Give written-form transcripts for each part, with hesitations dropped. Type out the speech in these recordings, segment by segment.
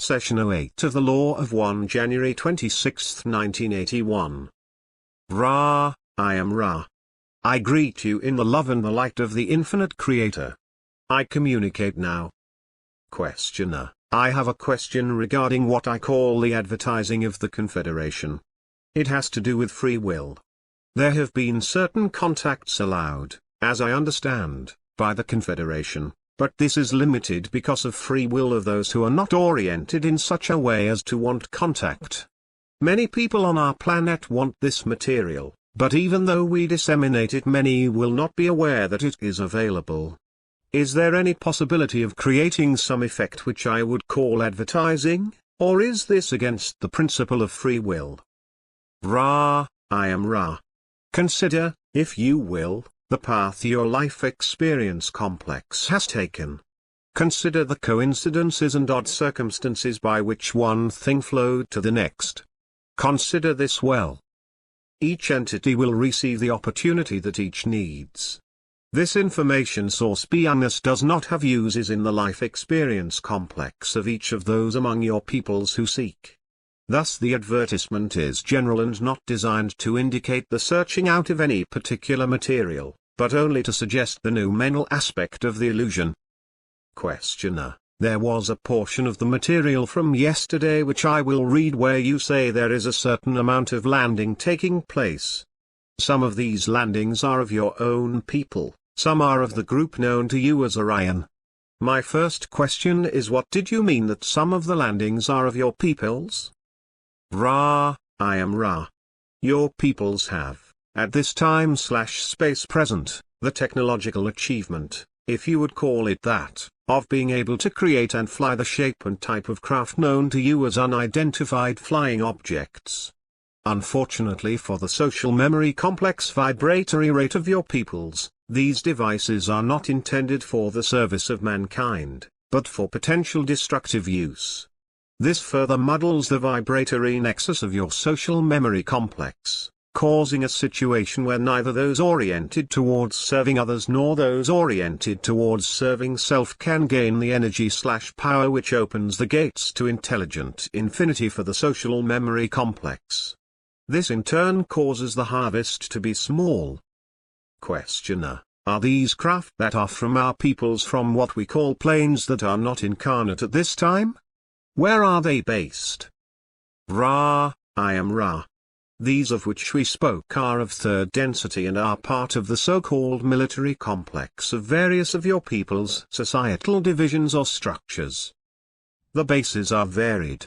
Session 08 of the Law of 1 January 26, 1981. Ra, I am Ra. I greet you in the love and the light of the infinite Creator. I communicate now. Questioner, I have a question regarding what I call the advertising of the Confederation. It has to do with free will. There have been certain contacts allowed, as I understand, by the Confederation. But this is limited because of free will of those who are not oriented in such a way as to want contact. Many people on our planet want this material, but even though we disseminate it, many will not be aware that it is available. Is there any possibility of creating some effect which I would call advertising, or is this against the principle of free will? Ra, I am Ra. Consider, if you will, the path your life experience complex has taken. Consider the coincidences and odd circumstances by which one thing flowed to the next. Consider this well. Each entity will receive the opportunity that each needs. This information source beingness does not have uses in the life experience complex of each of those among your peoples who seek. Thus the advertisement is general and not designed to indicate the searching out of any particular material, but only to suggest the noumenal aspect of the illusion. Questioner, there was a portion of the material from yesterday which I will read where you say there is a certain amount of landing taking place. Some of these landings are of your own people, some are of the group known to you as Orion. My first question is, what did you mean that some of the landings are of your peoples? Ra, I am Ra. Your peoples have, at this time/space present, the technological achievement, if you would call it that, of being able to create and fly the shape and type of craft known to you as unidentified flying objects. Unfortunately for the social memory complex vibratory rate of your peoples, these devices are not intended for the service of mankind, but for potential destructive use. This further muddles the vibratory nexus of your social memory complex, causing a situation where neither those oriented towards serving others nor those oriented towards serving self can gain the energy/power which opens the gates to intelligent infinity for the social memory complex. This in turn causes the harvest to be small. Questioner, are these craft that are from our peoples from what we call planes that are not incarnate at this time? Where are they based? Ra, I am Ra. These of which we spoke are of third density and are part of the so-called military complex of various of your people's societal divisions or structures. The bases are varied.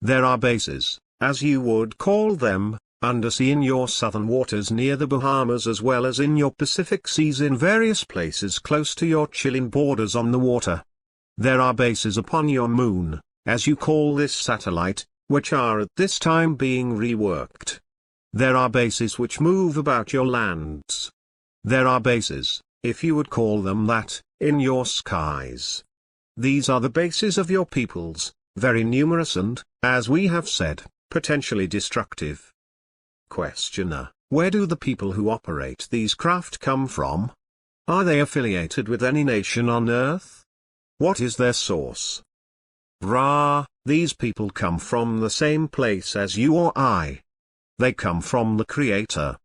There are bases, as you would call them, undersea in your southern waters near the Bahamas as well as in your Pacific seas in various places close to your Chilean borders on the water. There are bases upon your moon, as you call this satellite, which are at this time being reworked. There are bases which move about your lands. There are bases, if you would call them that, in your skies. These are the bases of your peoples, very numerous and, as we have said, potentially destructive. Questioner, where do the people who operate these craft come from? Are they affiliated with any nation on Earth? What is their source? Ra, these people come from the same place as you or I. They come from the Creator.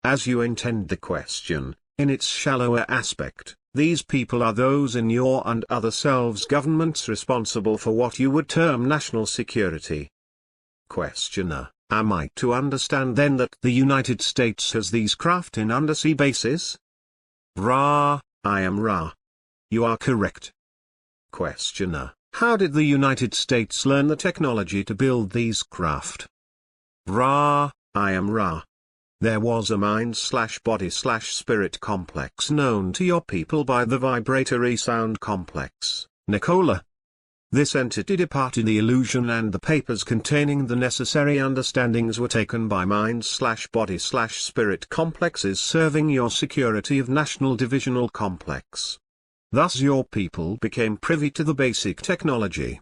As you intend the question, in its shallower aspect, these people are those in your and other selves governments responsible for what you would term national security. Questioner, am I to understand then that the United States has these craft in undersea bases? Ra, I am Ra. You are correct. Questioner, how did the United States learn the technology to build these craft? Ra, I am Ra. There was a mind/body/spirit complex known to your people by the vibratory sound complex, Nicola. This entity departed the illusion and the papers containing the necessary understandings were taken by mind/body/spirit complexes serving your security of national divisional complex. Thus your people became privy to the basic technology.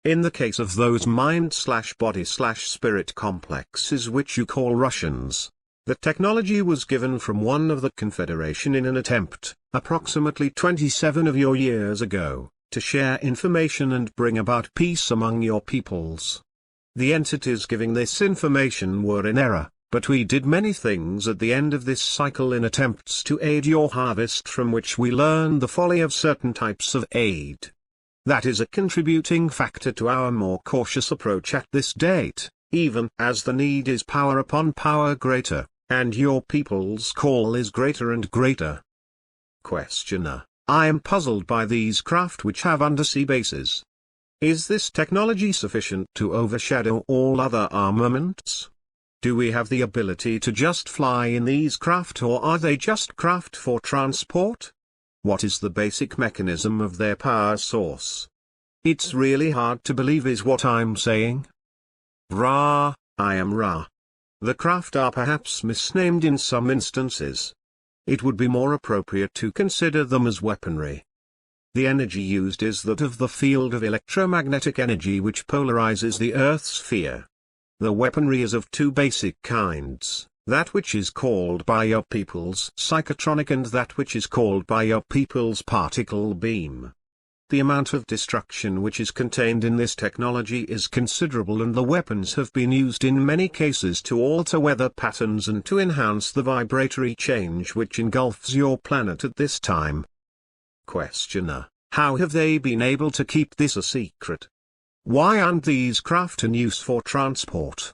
In the case of those mind/body/spirit complexes which you call Russians, the technology was given from one of the Confederation in an attempt, approximately 27 of your years ago, to share information and bring about peace among your peoples. The entities giving this information were in error, but we did many things at the end of this cycle in attempts to aid your harvest, from which we learned the folly of certain types of aid. That is a contributing factor to our more cautious approach at this date, even as the need is power upon power greater, and your people's call is greater and greater. Questioner: I am puzzled by these craft which have undersea bases. Is this technology sufficient to overshadow all other armaments? Do we have the ability to just fly in these craft, or are they just craft for transport? What is the basic mechanism of their power source? It's really hard to believe is what I'm saying. Ra, I am Ra. The craft are perhaps misnamed in some instances. It would be more appropriate to consider them as weaponry. The energy used is that of the field of electromagnetic energy which polarizes the Earth's sphere. The weaponry is of two basic kinds, that which is called by your people's psychotronic and that which is called by your people's particle beam. The amount of destruction which is contained in this technology is considerable, and the weapons have been used in many cases to alter weather patterns and to enhance the vibratory change which engulfs your planet at this time. Questioner: how have they been able to keep this a secret? Why aren't these craft in use for transport?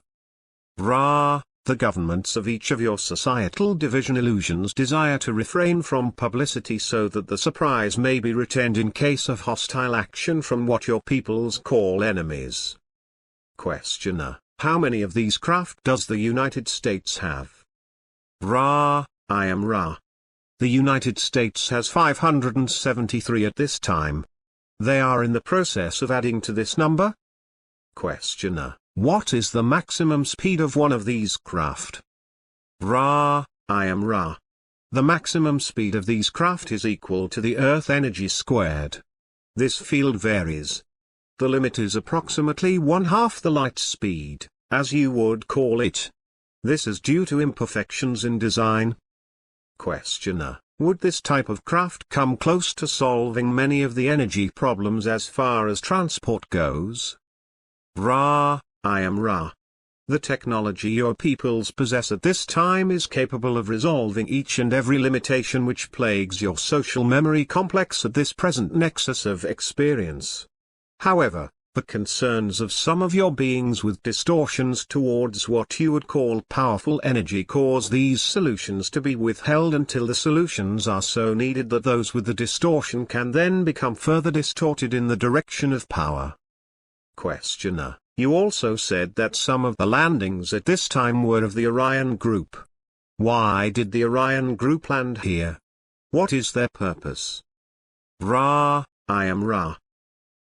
Ra, the governments of each of your societal division illusions desire to refrain from publicity so that the surprise may be retained in case of hostile action from what your peoples call enemies. Questioner: how many of these craft does the United States have? Ra, I am Ra. The United States has 573 at this time. They are in the process of adding to this number. Questioner: what is the maximum speed of one of these craft? Ra, I am Ra. The maximum speed of these craft is equal to the Earth energy squared. This field varies. The limit is approximately 1/2 the light speed, as you would call it. This is due to imperfections in design. Questioner: would this type of craft come close to solving many of the energy problems as far as transport goes? Ra, I am Ra. The technology your peoples possess at this time is capable of resolving each and every limitation which plagues your social memory complex at this present nexus of experience. However, the concerns of some of your beings with distortions towards what you would call powerful energy cause these solutions to be withheld until the solutions are so needed that those with the distortion can then become further distorted in the direction of power. Questioner: you also said that some of the landings at this time were of the Orion Group. Why did the Orion Group land here? What is their purpose? Ra, I am Ra.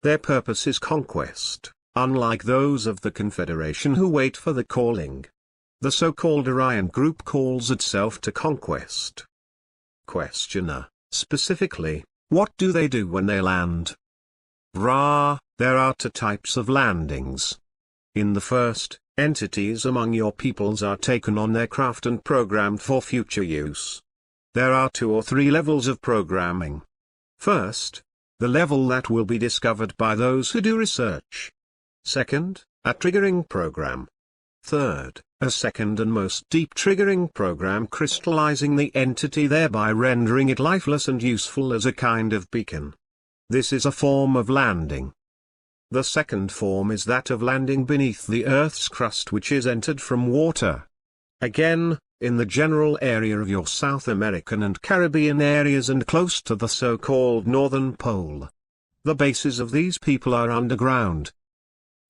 Their purpose is conquest, unlike those of the Confederation who wait for the calling. The so-called Orion Group calls itself to conquest. Questioner: specifically, what do they do when they land? Ra, there are two types of landings. In the first, entities among your peoples are taken on their craft and programmed for future use. There are 2 or 3 levels of programming. First, the level that will be discovered by those who do research. Second, a triggering program. Third, a second and most deep triggering program crystallizing the entity, thereby rendering it lifeless and useful as a kind of beacon. This is a form of landing. The second form is that of landing beneath the Earth's crust, which is entered from water. Again, in the general area of your South American and Caribbean areas and close to the so-called Northern Pole. The bases of these people are underground.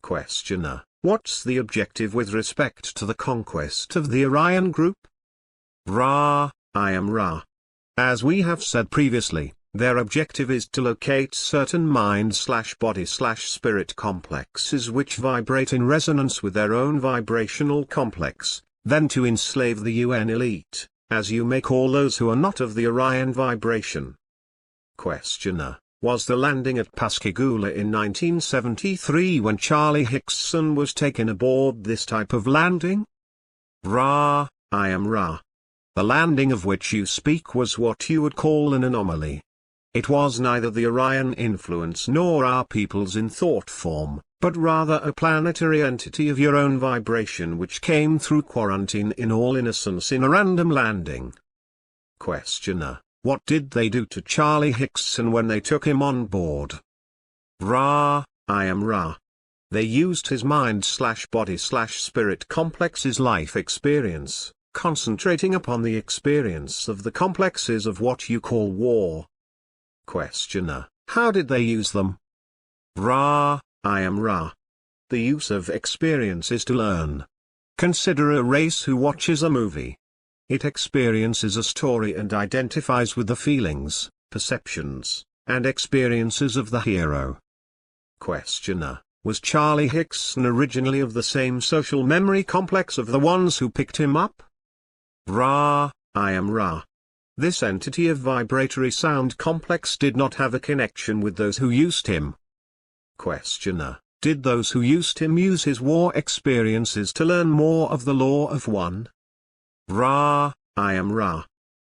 Questioner: what's the objective with respect to the conquest of the Orion Group? Ra, I am Ra. As we have said previously, their objective is to locate certain mind/body/spirit complexes which vibrate in resonance with their own vibrational complex, then to enslave the UN elite, as you may call those who are not of the Orion vibration. Questioner: was the landing at Pascagoula in 1973 when Charlie Hickson was taken aboard this type of landing? Ra, I am Ra. The landing of which you speak was what you would call an anomaly. It was neither the Orion influence nor our peoples in thought form, but rather a planetary entity of your own vibration which came through quarantine in all innocence in a random landing. Questioner: what did they do to Charlie Hickson when they took him on board? Ra, I am Ra. They used his mind/body/spirit complex's life experience, concentrating upon the experience of the complexes of what you call war. Questioner: how did they use them? Ra, I am Ra. The use of experience is to learn. Consider a race who watches a movie. It experiences a story and identifies with the feelings, perceptions, and experiences of the hero. Questioner: was Charlie Hickson originally of the same social memory complex of the ones who picked him up? Ra, I am Ra. This entity of vibratory sound complex did not have a connection with those who used him. Questioner: did those who used him use his war experiences to learn more of the law of one? Ra, I am Ra.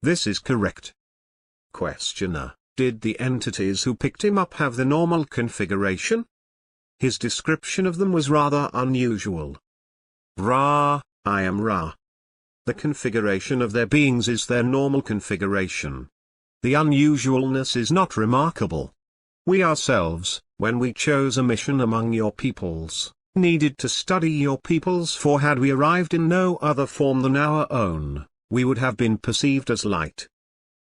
This is correct. Questioner: did the entities who picked him up have the normal configuration? His description of them was rather unusual. Ra, I am Ra. The configuration of their beings is their normal configuration. The unusualness is not remarkable. We ourselves, when we chose a mission among your peoples, needed to study your peoples, for had we arrived in no other form than our own, we would have been perceived as light.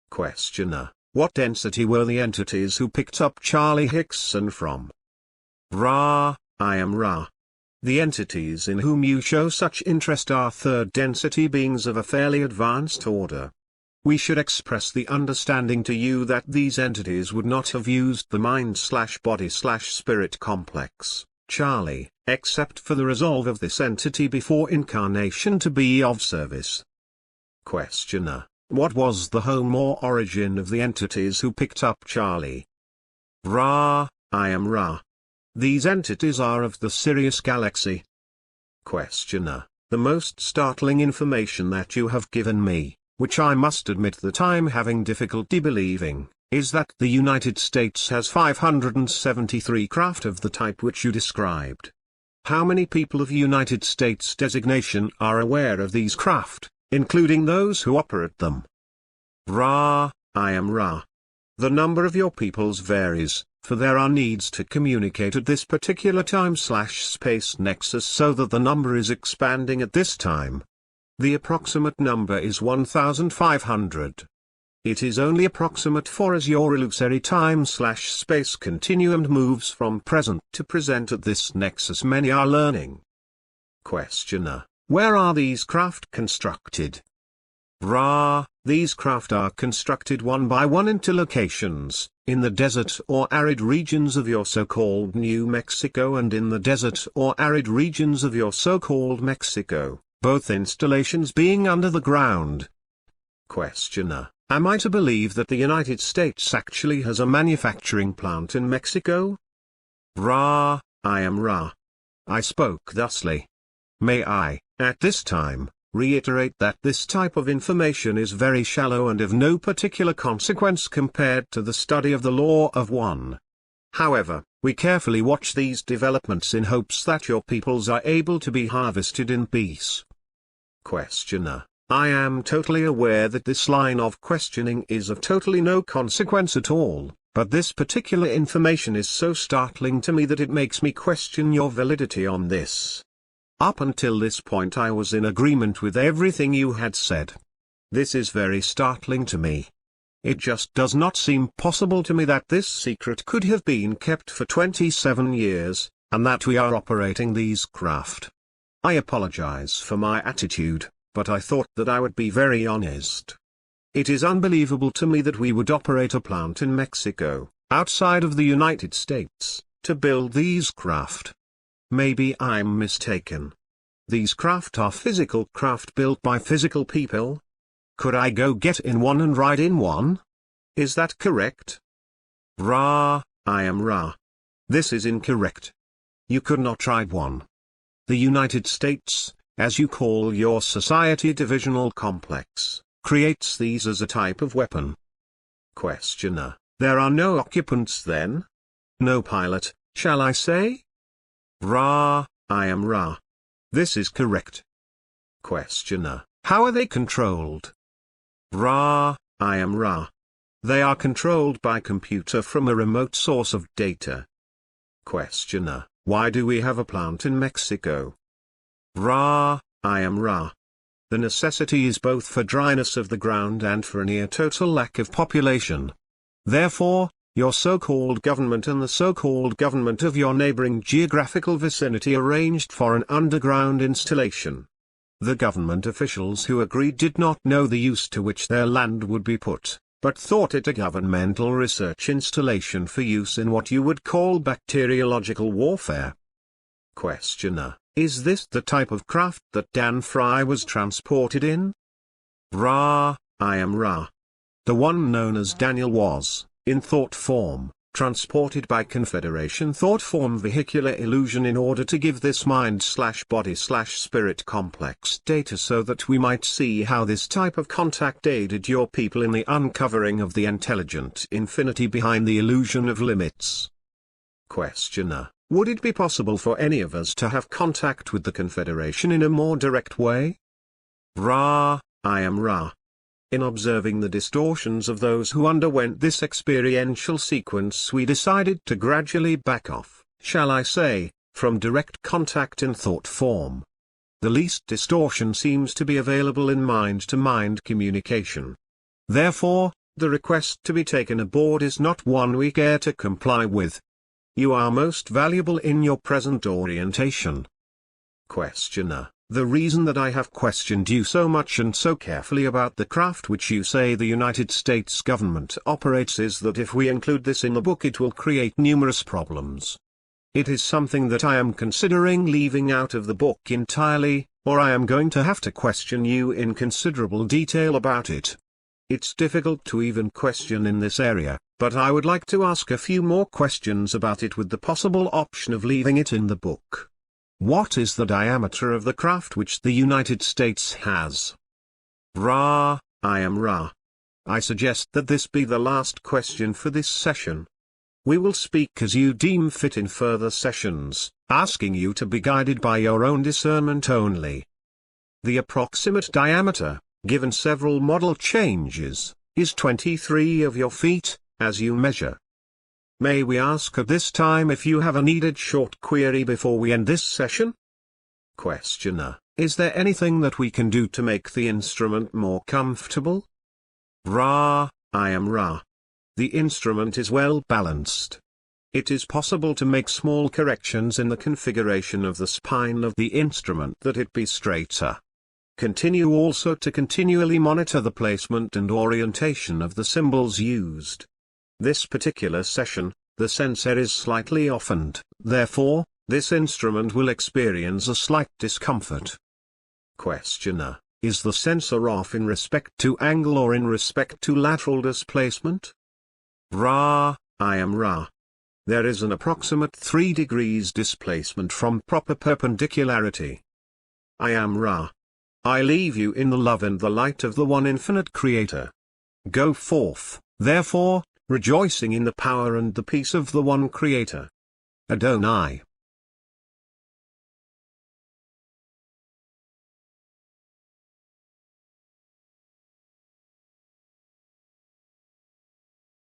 Questioner: what density were the entities who picked up Charlie Hickson from? Ra, I am Ra. The entities in whom you show such interest are third density beings of a fairly advanced order. We should express the understanding to you that these entities would not have used the mind/body/spirit complex, Charlie, except for the resolve of this entity before incarnation to be of service. Questioner: what was the home or origin of the entities who picked up Charlie? Ra, I am Ra. These entities are of the Sirius galaxy. Questioner: the most startling information that you have given me, which I must admit that I'm having difficulty believing, is that the United States has 573 craft of the type which you described. How many people of United States designation are aware of these craft, including those who operate them? Ra, I am Ra. The number of your peoples varies, for there are needs to communicate at this particular time/space nexus, so that the number is expanding at this time. The approximate number is 1,500. It is only approximate, for as your illusory time/space continuum moves from present to present at this nexus, many are learning. Questioner: where are these craft constructed? Ra, these craft are constructed one by one into locations, in the desert or arid regions of your so-called New Mexico and in the desert or arid regions of your so-called Mexico, both installations being under the ground. Questioner: am I to believe that the United States actually has a manufacturing plant in Mexico? Ra, I am Ra. I spoke thusly. May I, at this time, reiterate that this type of information is very shallow and of no particular consequence compared to the study of the law of one. However, we carefully watch these developments in hopes that your peoples are able to be harvested in peace. Questioner: I am totally aware that this line of questioning is of totally no consequence at all, but this particular information is so startling to me that it makes me question your validity on this. Up until this point I was in agreement with everything you had said. This is very startling to me. It just does not seem possible to me that this secret could have been kept for 27 years, and that we are operating these craft. I apologize for my attitude, but I thought that I would be very honest. It is unbelievable to me that we would operate a plant in Mexico, outside of the United States, to build these craft. Maybe I'm mistaken. These craft are physical craft built by physical people? Could I go get in one and ride in one? Is that correct? Ra, I am Ra. This is incorrect. You could not ride one. The United States, as you call your society divisional complex, creates these as a type of weapon. Questioner: There are no occupants then? No pilot, shall I say? Ra, I am Ra. This is correct. Questioner, how are they controlled? Ra, I am Ra. They are controlled by computer from a remote source of data. Questioner, why do we have a plant in Mexico? Ra, I am Ra. The necessity is both for dryness of the ground and for a near total lack of population. Therefore, your so-called government and the so-called government of your neighboring geographical vicinity arranged for an underground installation. The government officials who agreed did not know the use to which their land would be put, but thought it a governmental research installation for use in what you would call bacteriological warfare. Questioner, is this the type of craft that Dan Fry was transported in? Ra, I am Ra. The one known as Daniel was, in thought form, transported by Confederation thought form vehicular illusion in order to give this mind/body/spirit complex data so that we might see how this type of contact aided your people in the uncovering of the intelligent infinity behind the illusion of limits. Questioner, would it be possible for any of us to have contact with the Confederation in a more direct way? Ra, I am Ra. In observing the distortions of those who underwent this experiential sequence, we decided to gradually back off, shall I say, from direct contact in thought form. The least distortion seems to be available in mind-to-mind communication. Therefore, the request to be taken aboard is not one we care to comply with. You are most valuable in your present orientation. Questioner, the reason that I have questioned you so much and so carefully about the craft which you say the United States government operates is that if we include this in the book it will create numerous problems. It is something that I am considering leaving out of the book entirely, or I am going to have to question you in considerable detail about it. It's difficult to even question in this area, but I would like to ask a few more questions about it with the possible option of leaving it in the book. What is the diameter of the craft which the United States has? Ra, I am Ra. I suggest that this be the last question for this session. We will speak as you deem fit in further sessions, asking you to be guided by your own discernment only. The approximate diameter, given several model changes, is 23 of your feet, as you measure. May we ask at this time if you have a needed short query before we end this session? Questioner, is there anything that we can do to make the instrument more comfortable? Ra, I am Ra. The instrument is well balanced. It is possible to make small corrections in the configuration of the spine of the instrument that it be straighter. Continue also to continually monitor the placement and orientation of the symbols used. This particular session, the sensor is slightly off and, therefore, this instrument will experience a slight discomfort. Questioner, is the sensor off in respect to angle or in respect to lateral displacement? Ra, I am Ra. There is an approximate 3 degrees displacement from proper perpendicularity. I am Ra. I leave you in the love and the light of the one infinite Creator. Go forth, therefore, rejoicing in the power and the peace of the one Creator. Adonai.